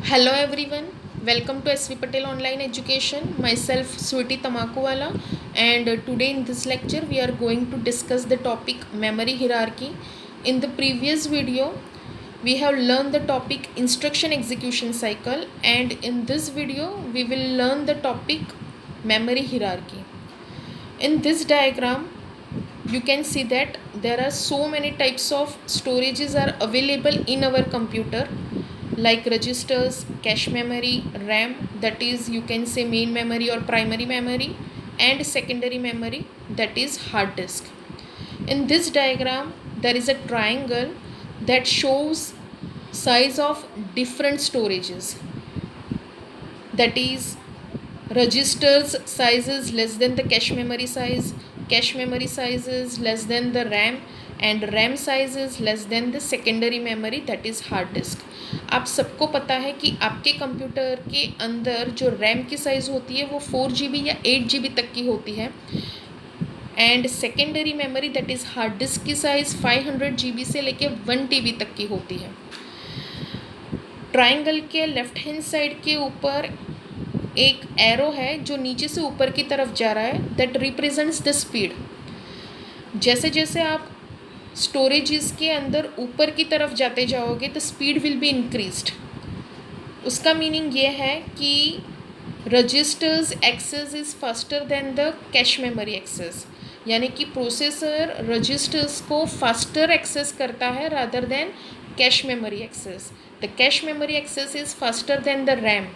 Hello everyone, welcome to SV Patel Online Education. Myself Sweety Tamakuwala, and today in this lecture we are going to discuss the topic memory hierarchy. In the previous video we have learned the topic instruction execution cycle, and in this video we will learn the topic memory hierarchy. In this diagram you can see that there are so many types of storages are available in our computer, like registers, cache memory, RAM, that is you can say main memory or primary memory, and secondary memory, that is hard disk. In this diagram there is a triangle that shows size of different storages, that is registers size is less than the cache memory size is less than the RAM, and RAM size is less than the secondary memory, that is hard disk. आप सबको पता है कि आपके computer के अंदर जो RAM की साइज़ होती है वो 4 GB या 8 GB तक की होती है, and secondary memory that is hard disc की साइज़ 500 GB से लेके 1 TB तक की होती है. ट्राइंगल के लेफ्ट हैंड साइड के ऊपर एक एरो है जो नीचे से ऊपर की तरफ जा रहा है, दैट रिप्रेजेंट्स द स्पीड. जैसे जैसे आप स्टोरेजेस के अंदर ऊपर की तरफ जाते जाओगे the speed will be increased. उसका मीनिंग ये है कि registers access is faster than the cache memory access, यानी कि प्रोसेसर रजिस्टर्स को फास्टर एक्सेस करता है rather than cache memory access. The cache memory access is faster than the RAM,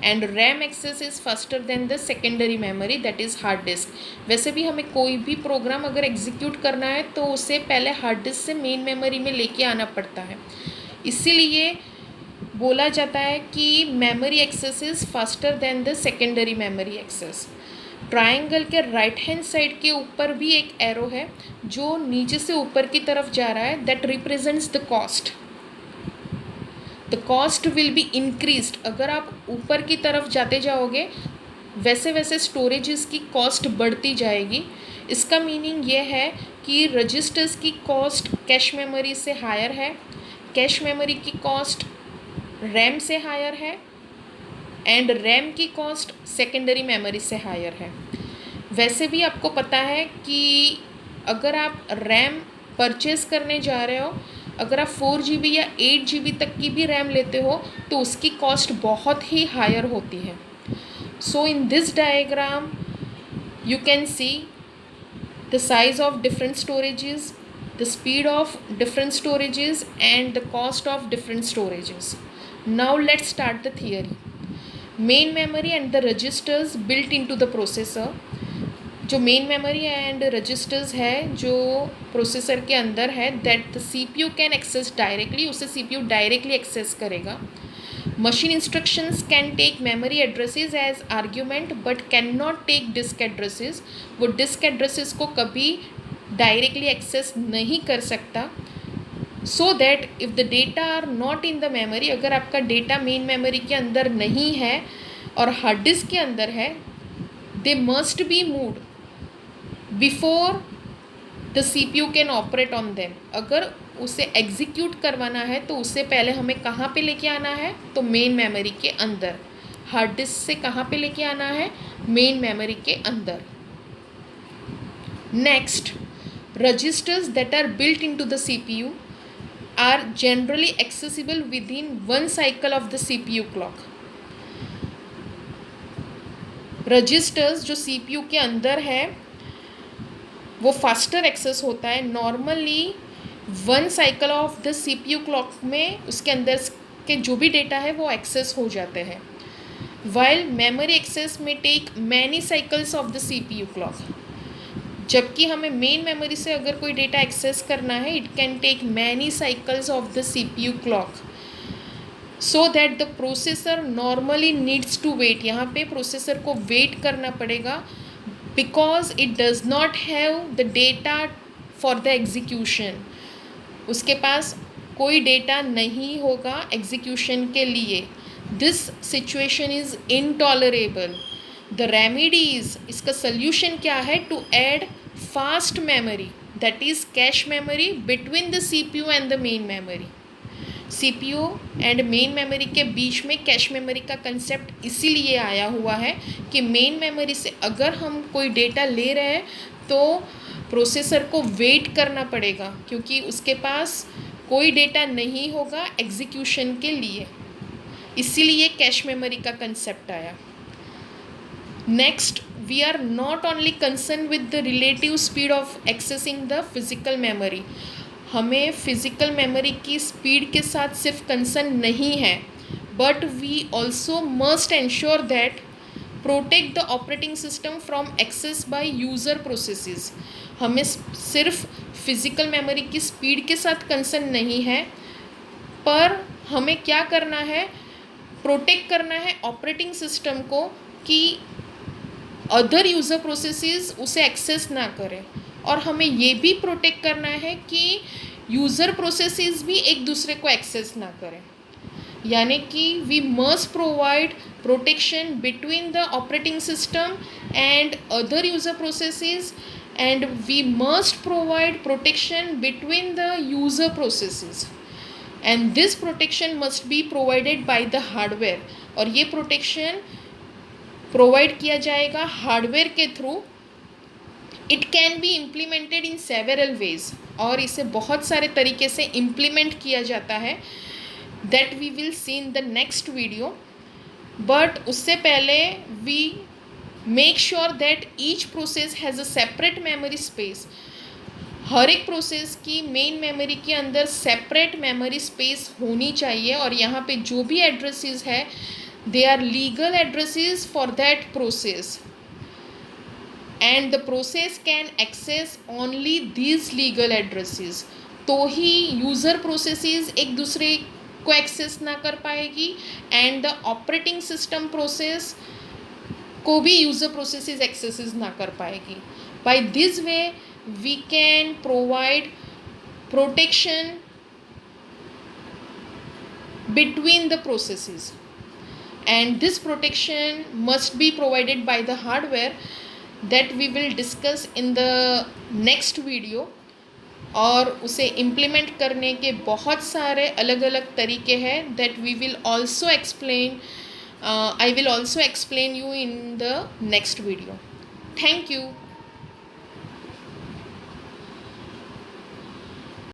and RAM access is faster than the secondary memory, that is hard disk. वैसे भी हमें कोई भी programme अगर execute करना है तो उसे पहले हार्ड डिस्क से मेन मेमोरी में लेके आना पड़ता है. इसीलिए बोला जाता है कि memory access is faster than the secondary memory access. Triangle के राइट हैंड साइड के ऊपर भी एक एरो है जो नीचे से ऊपर की तरफ जा रहा है, that represents the cost. The cost will be increased. अगर आप ऊपर की तरफ जाते जाओगे वैसे वैसे स्टोरेजेस की कॉस्ट बढ़ती जाएगी. इसका मीनिंग ये है कि रजिस्टर्स की कॉस्ट कैश मेमोरी से हायर है, कैश मेमोरी की कॉस्ट रैम से हायर है, एंड रैम की कॉस्ट सेकेंडरी मेमोरी से हायर है. वैसे भी आपको पता है कि अगर आप रैम परचेज़ करने जा रहे हो, अगर आप 4 GB या 8 GB तक की भी रैम लेते हो तो उसकी कॉस्ट बहुत ही हायर होती है. So in this diagram you can see the size of different storages, the speed of different storages, and the cost of different storages. Now let's start the theory. Main memory and the registers built into the processor. जो main memory and registers है जो processor के अंदर है, that the CPU can access directly, उसे CPU directly access करेगा. Machine instructions can take memory addresses as argument but can not take disk addresses. वो disk addresses को कभी डायरेक्टली एक्सेस नहीं कर सकता. So that if the data are not in the memory, अगर आपका data main memory के अंदर नहीं है और हार्ड डिस्क के अंदर है, they must be moved before the CPU can operate on them. अगर उसे एग्जीक्यूट करवाना है तो उससे पहले हमें कहाँ पे लेके आना है, तो मेन मेमोरी के अंदर. हार्ड डिस्क से कहाँ पे लेके आना है, मेन मेमोरी के अंदर. Next, registers that are built into the CPU are generally accessible within one cycle of the CPU clock. registers जो CPU के अंदर है वो फास्टर एक्सेस होता है. Normally 1 cycle of the CPU clock में उसके अंदर के जो भी डेटा है वो एक्सेस हो जाते हैं. while memory access may take many cycles of the CPU clock. जबकि हमें मेन मेमोरी से अगर कोई डेटा एक्सेस करना है, it can take many cycles of the CPU clock, so that the processor normally needs to wait. यहाँ पे processor को वेट करना पड़ेगा because it does not have the data for the execution. उसके पास कोई डेटा नहीं होगा एग्जीक्यूशन के लिए. This situation is intolerable. The remedies, इसका सल्यूशन क्या है, to add fast memory that is cache memory between the CPU and the main memory. CPU and main memory के बीच में कैश मेमोरी का कंसेप्ट इसीलिए आया हुआ है कि मेन मेमोरी से अगर हम कोई डेटा ले रहे हैं तो प्रोसेसर को वेट करना पड़ेगा, क्योंकि उसके पास कोई डेटा नहीं होगा एग्जीक्यूशन के लिए, इसीलिए कैश मेमोरी का कंसेप्ट आया। Next, we are not only concerned with the relative speed of accessing the physical memory। हमें फिज़िकल मेमोरी की स्पीड के साथ सिर्फ कंसर्न नहीं है, but we also must ensure that protect the operating system from access by user processes. हमें सिर्फ physical memory की स्पीड के साथ कंसर्न नहीं है, पर हमें क्या करना है, प्रोटेक्ट करना है ऑपरेटिंग सिस्टम को कि अदर यूज़र प्रोसेसेस उसे एक्सेस ना करें, और हमें ये भी प्रोटेक्ट करना है कि यूज़र प्रोसेसेस भी एक दूसरे को एक्सेस ना करें। यानी कि we must provide protection between the operating system and other user processes, and we must provide protection between the user processes, and this protection must be provided by the hardware. और ये protection provide किया जाएगा hardware के थ्रू। It can be implemented in several ways, और इसे बहुत सारे तरीके से इम्प्लीमेंट किया जाता है, that we will see in the next video. But उससे पहले we make sure that each process has a separate memory space. हर एक प्रोसेस की मेन मेमोरी के अंदर सेपरेट मेमोरी स्पेस होनी चाहिए, और यहाँ पे जो भी एड्रेसेस है they are legal addresses for that process, and the process can access only these legal addresses। तो ही यूज़र प्रोसेसेस एक दूसरे को एक्सेस ना कर पाएगी, and the operating system process को भी यूज़र प्रोसेसेस एक्सेस ना कर पाएगी। By this way we can provide protection between the processes, and this protection must be provided by the hardware that we will discuss in the next video। और उसे implement करने के बहुत सारे अलग अलग तरीके हैं that we will also explain, I will also explain you in the next video। Thank you।